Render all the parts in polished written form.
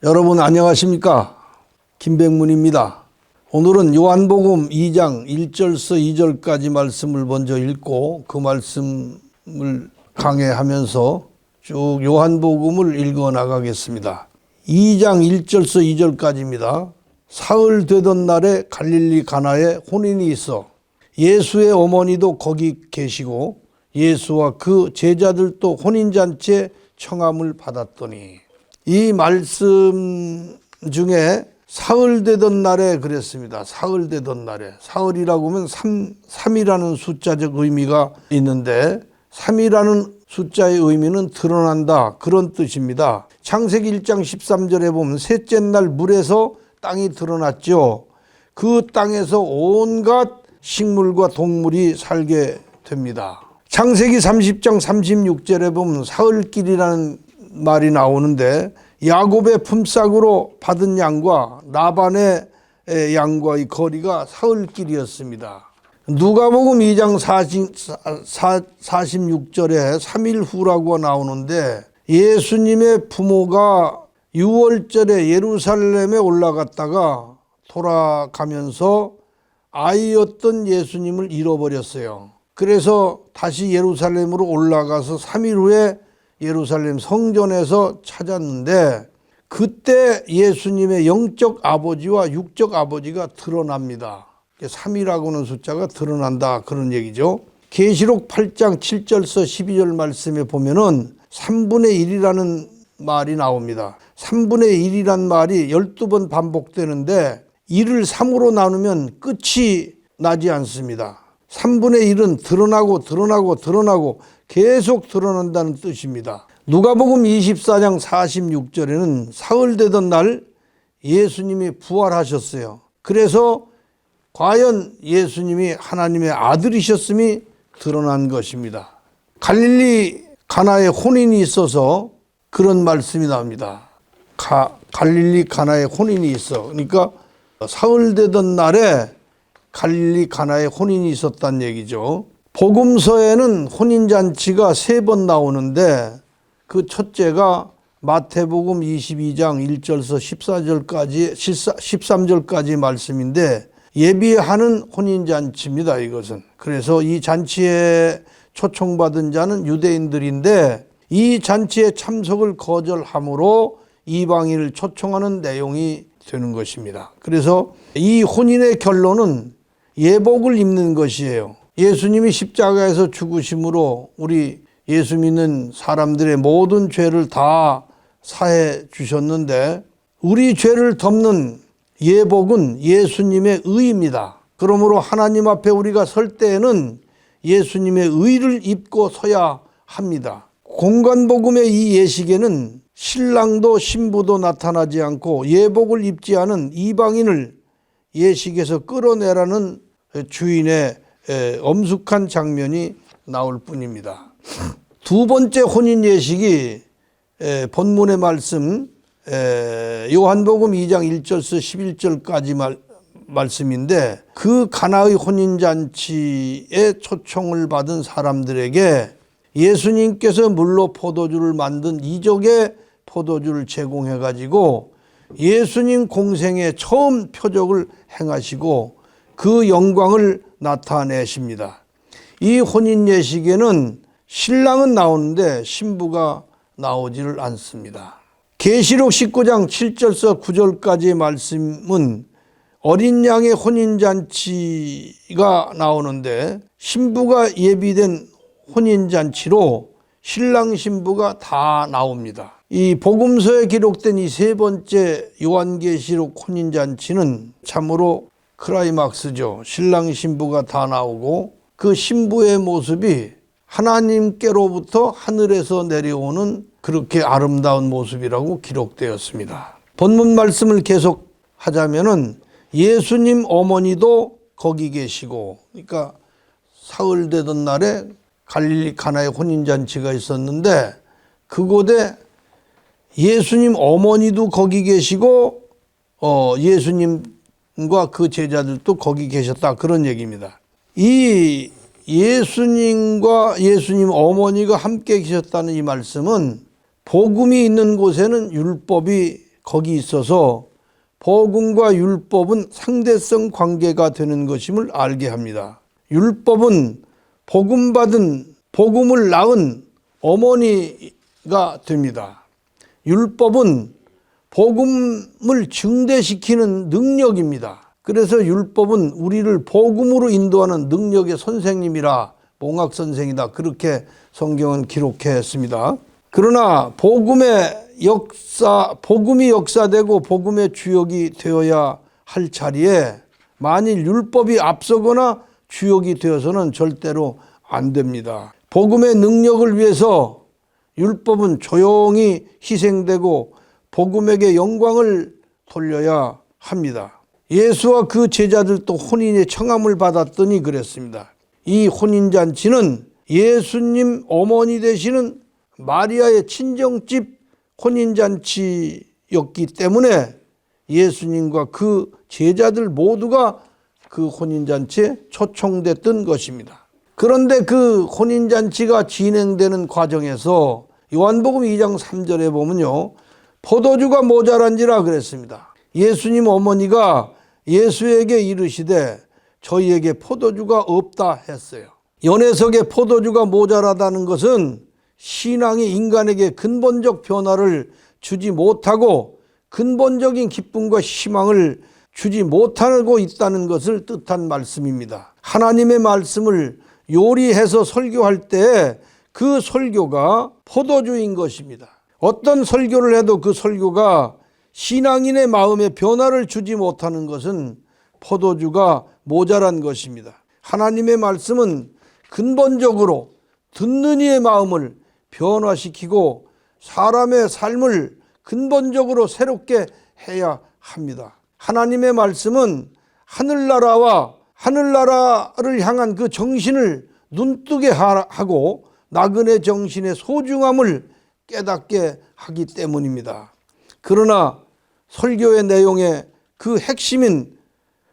여러분 안녕하십니까? 김백문입니다. 오늘은 요한복음 2장 1절서 2절까지 말씀을 먼저 읽고 그 말씀을 강해하면서 쭉 요한복음을 읽어 나가겠습니다. 2장 1절서 2절까지입니다. 사흘 되던 날에 갈릴리 가나에 혼인이 있어 예수의 어머니도 거기 계시고 예수와 그 제자들도 혼인잔치에 청함을 받았더니, 이 말씀 중에 사흘 되던 날에 그랬습니다. 사흘 되던 날에. 사흘이라고 하면 3이라는 숫자적 의미가 있는데 3이라는 숫자의 의미는 드러난다, 그런 뜻입니다. 창세기 1장 13절에 보면 셋째 날 물에서 땅이 드러났죠. 그 땅에서 온갖 식물과 동물이 살게 됩니다. 창세기 30장 36절에 보면 사흘길이라는 말이 나오는데 야곱의 품삯으로 받은 양과 라반의 양과의 거리가 사흘길이었습니다. 누가복음 2장 46절에 3일 후라고 나오는데 예수님의 부모가 6월절에 예루살렘에 올라갔다가 돌아가면서 아이였던 예수님을 잃어버렸어요. 그래서 다시 예루살렘으로 올라가서 3일 후에 예루살렘 성전에서 찾았는데 그때 예수님의 영적 아버지와 육적 아버지가 드러납니다. 3이라고 하는 숫자가 드러난다, 그런 얘기죠. 계시록 8장 7절서 12절 말씀에 보면은 3분의 1이라는 말이 나옵니다. 3분의 1이란 말이 12번 반복되는데 1을 3으로 나누면 끝이 나지 않습니다. 3분의 1은 드러나고 계속 드러난다는 뜻입니다. 누가복음 24장 46절에는 사흘 되던 날 예수님이 부활하셨어요. 그래서 과연 예수님이 하나님의 아들이셨음이 드러난 것입니다. 갈릴리 가나에 혼인이 있어서 그런 말씀이 나옵니다. 갈릴리 가나에 혼인이 있어. 그러니까 사흘 되던 날에 갈릴리 가나에 혼인이 있었다는 얘기죠. 복음서에는 혼인잔치가 3번 나오는데 그 첫째가 마태복음 22장 1절서 13절까지 말씀인데 예비하는 혼인잔치입니다, 이것은. 그래서 이 잔치에 초청받은 자는 유대인들인데 이 잔치에 참석을 거절함으로 이방인을 초청하는 내용이 되는 것입니다. 그래서 이 혼인의 결론은 예복을 입는 것이에요. 예수님이 십자가에서 죽으심으로 우리 예수 믿는 사람들의 모든 죄를 다 사해 주셨는데 우리 죄를 덮는 예복은 예수님의 의입니다. 그러므로 하나님 앞에 우리가 설 때에는 예수님의 의를 입고 서야 합니다. 공관복음의 이 예식에는 신랑도 신부도 나타나지 않고 예복을 입지 않은 이방인을 예식에서 끌어내라는 주인의 엄숙한 장면이 나올 뿐입니다. 두 번째 혼인 예식이 본문의 말씀 요한복음 2장 1절서 11절까지 말씀인데 그 가나의 혼인잔치에 초청을 받은 사람들에게 예수님께서 물로 포도주를 만든 이적의 포도주를 제공해 가지고 예수님 공생의 처음 표적을 행하시고 그 영광을 나타내십니다. 이 혼인 예식에는 신랑은 나오는데 신부가 나오지를 않습니다. 계시록 19장 7절서 9절까지의 말씀은 어린 양의 혼인잔치가 나오는데 신부가 예비된 혼인잔치로 신랑 신부가 다 나옵니다. 이 복음서에 기록된 이 세 번째 요한계시록 혼인잔치는 참으로 클라이막스죠. 신랑 신부가 다 나오고 그 신부의 모습이 하나님께로부터 하늘에서 내려오는 그렇게 아름다운 모습이라고 기록되었습니다. 본문 말씀을 계속 하자면은 예수님 어머니도 거기 계시고, 그러니까 사흘 되던 날에 갈릴리 가나의 혼인잔치가 있었는데 그곳에 예수님 어머니도 거기 계시고 예수님과 그 제자들도 거기 계셨다, 그런 얘기입니다. 이 예수님과 예수님 어머니가 함께 계셨다는 이 말씀은 복음이 있는 곳에는 율법이 거기 있어서 복음과 율법은 상대성 관계가 되는 것임을 알게 합니다. 율법은 복음을 낳은 어머니가 됩니다. 율법은 복음을 증대시키는 능력입니다. 그래서 율법은 우리를 복음으로 인도하는 능력의 선생님이라, 몽학선생이다, 그렇게 성경은 기록했습니다. 그러나 복음이 역사되고 복음의 주역이 되어야 할 자리에 만일 율법이 앞서거나 주역이 되어서는 절대로 안 됩니다. 복음의 능력을 위해서 율법은 조용히 희생되고 복음에게 영광을 돌려야 합니다. 예수와 그 제자들도 혼인의 청함을 받았더니 그랬습니다. 이 혼인잔치는 예수님 어머니 되시는 마리아의 친정집 혼인잔치였기 때문에 예수님과 그 제자들 모두가 그 혼인잔치에 초청됐던 것입니다. 그런데 그 혼인잔치가 진행되는 과정에서 요한복음 2장 3절에 보면요, 포도주가 모자란지라 그랬습니다. 예수님 어머니가 예수에게 이르시되 저희에게 포도주가 없다 했어요. 연회석에 포도주가 모자라다는 것은 신앙이 인간에게 근본적 변화를 주지 못하고 근본적인 기쁨과 희망을 주지 못하고 있다는 것을 뜻한 말씀입니다. 하나님의 말씀을 요리해서 설교할 때 그 설교가 포도주인 것입니다. 어떤 설교를 해도 그 설교가 신앙인의 마음에 변화를 주지 못하는 것은 포도주가 모자란 것입니다. 하나님의 말씀은 근본적으로 듣는 이의 마음을 변화시키고 사람의 삶을 근본적으로 새롭게 해야 합니다. 하나님의 말씀은 하늘나라를 향한 그 정신을 눈뜨게 하고 나그네 정신의 소중함을 깨닫게 하기 때문입니다. 그러나 설교의 내용의 그 핵심인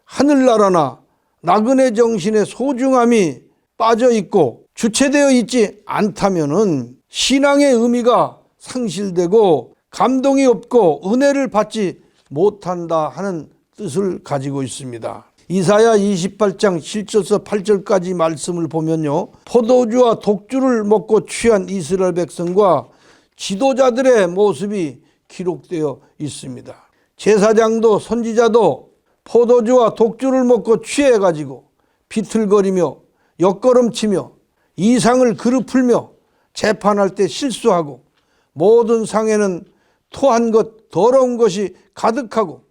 하늘나라나 나그네 정신의 소중함이 빠져 있고 주체되어 있지 않다면은 신앙의 의미가 상실되고 감동이 없고 은혜를 받지 못한다 하는 뜻을 가지고 있습니다. 이사야 28장 7절에서 8절까지 말씀을 보면요, 포도주와 독주를 먹고 취한 이스라엘 백성과 지도자들의 모습이 기록되어 있습니다. 제사장도 선지자도 포도주와 독주를 먹고 취해가지고 비틀거리며 엿걸음치며 이상을 그르풀며 재판할 때 실수하고 모든 상에는 토한 것 더러운 것이 가득하고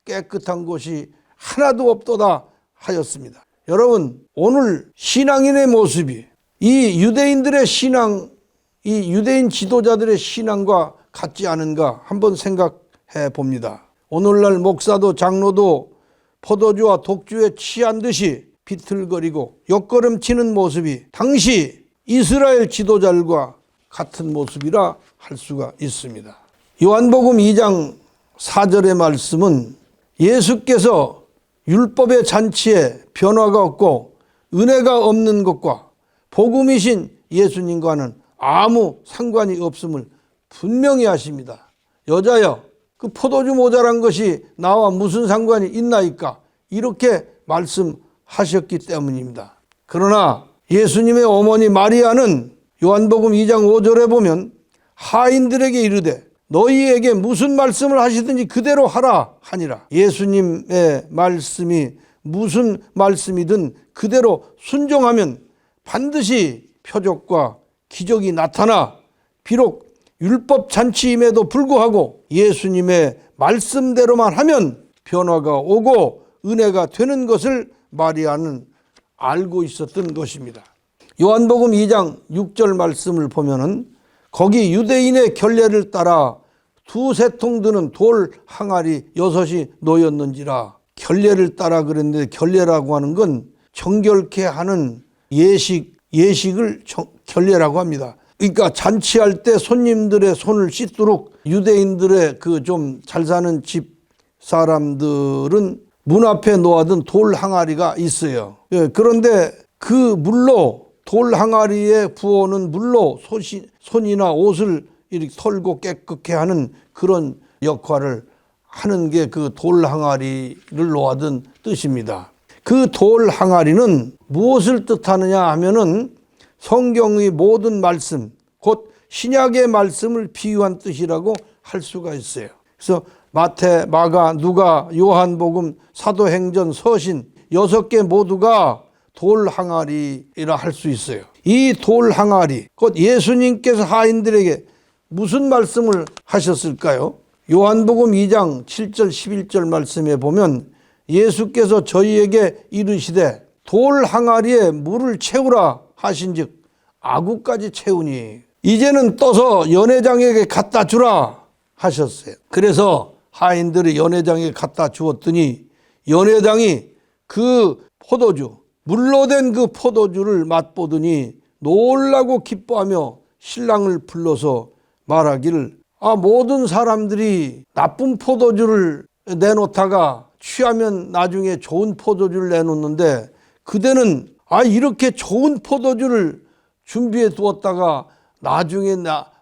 깨끗한 것이 하나도 없도다 하였습니다. 여러분, 오늘 신앙인의 모습이 이 유대인들의 신앙, 이 유대인 지도자들의 신앙과 같지 않은가 한번 생각해 봅니다. 오늘날 목사도 장로도 포도주와 독주에 취한 듯이 비틀거리고 엿걸음치는 모습이 당시 이스라엘 지도자들과 같은 모습이라 할 수가 있습니다. 요한복음 2장 4절의 말씀은 예수께서 율법의 잔치에 변화가 없고 은혜가 없는 것과 복음이신 예수님과는 아무 상관이 없음을 분명히 하십니다. 여자여, 그 포도주 모자란 것이 나와 무슨 상관이 있나이까? 이렇게 말씀하셨기 때문입니다. 그러나 예수님의 어머니 마리아는 요한복음 2장 5절에 보면 하인들에게 이르되 너희에게 무슨 말씀을 하시든지 그대로 하라 하니라. 예수님의 말씀이 무슨 말씀이든 그대로 순종하면 반드시 표적과 기적이 나타나 비록 율법 잔치임에도 불구하고 예수님의 말씀대로만 하면 변화가 오고 은혜가 되는 것을 마리아는 알고 있었던 것입니다. 요한복음 2장 6절 말씀을 보면은 거기 유대인의 결례를 따라 두세 통 드는 돌 항아리 6이 놓였는지라. 결례를 따라 그랬는데 결례라고 하는 건 정결케 하는 예식을 결례라고 합니다. 그러니까 잔치할 때 손님들의 손을 씻도록 유대인들의 그 좀 잘 사는 집 사람들은 문 앞에 놓아둔 돌 항아리가 있어요. 그런데 그 물로 돌 항아리에 부어오는 물로 손이나 옷을 이렇게 털고 깨끗게 하는 그런 역할을 하는 게 그 돌 항아리를 놓아둔 뜻입니다. 그 돌 항아리는 무엇을 뜻하느냐 하면은 성경의 모든 말씀, 곧 신약의 말씀을 비유한 뜻이라고 할 수가 있어요. 그래서 마태, 마가, 누가, 요한복음, 사도행전, 서신 6개 모두가 돌 항아리라 할 수 있어요. 이 돌 항아리, 곧 예수님께서 하인들에게 무슨 말씀을 하셨을까요? 요한복음 2장 7절 11절 말씀에 보면 예수께서 저희에게 이르시되 돌 항아리에 물을 채우라 하신즉 아구까지 채우니 이제는 떠서 연회장에게 갖다 주라 하셨어요. 그래서 하인들이 연회장에 갖다 주었더니 연회장이 그 포도주, 물로 된 그 포도주를 맛보더니 놀라고 기뻐하며 신랑을 불러서 말하기를 모든 사람들이 나쁜 포도주를 내놓다가 취하면 나중에 좋은 포도주를 내놓는데 그대는 이렇게 좋은 포도주를 준비해 두었다가 나중에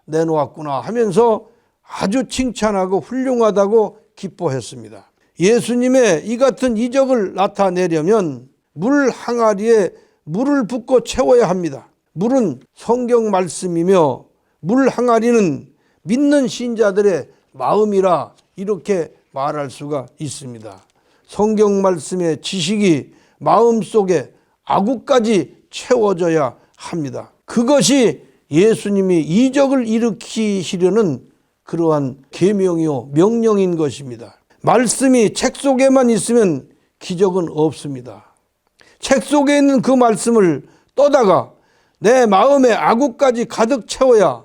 내놓았구나 하면서 아주 칭찬하고 훌륭하다고 기뻐했습니다. 예수님의 이 같은 이적을 나타내려면 물 항아리에 물을 붓고 채워야 합니다. 물은 성경 말씀이며 물 항아리는 믿는 신자들의 마음이라 이렇게 말할 수가 있습니다. 성경 말씀의 지식이 마음속에 아구까지 채워져야 합니다. 그것이 예수님이 이적을 일으키시려는 그러한 계명이요 명령인 것입니다. 말씀이 책 속에만 있으면 기적은 없습니다. 책 속에 있는 그 말씀을 떠다가 내 마음에 아구까지 가득 채워야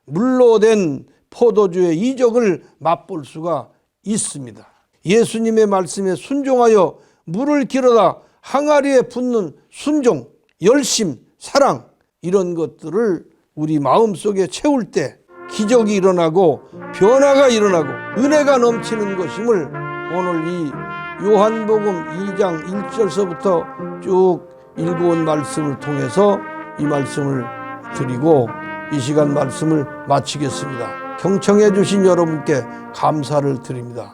물로 된 포도주의 이적을 맛볼 수가 있습니다. 예수님의 말씀에 순종하여 물을 길어다 항아리에 붓는 순종, 열심, 사랑 이런 것들을 우리 마음속에 채울 때 기적이 일어나고 변화가 일어나고 은혜가 넘치는 것임을 오늘 이 요한복음 2장 1절서부터 쭉 읽어온 말씀을 통해서 이 말씀을 드리고 이 시간 말씀을 마치겠습니다. 경청해 주신 여러분께 감사를 드립니다.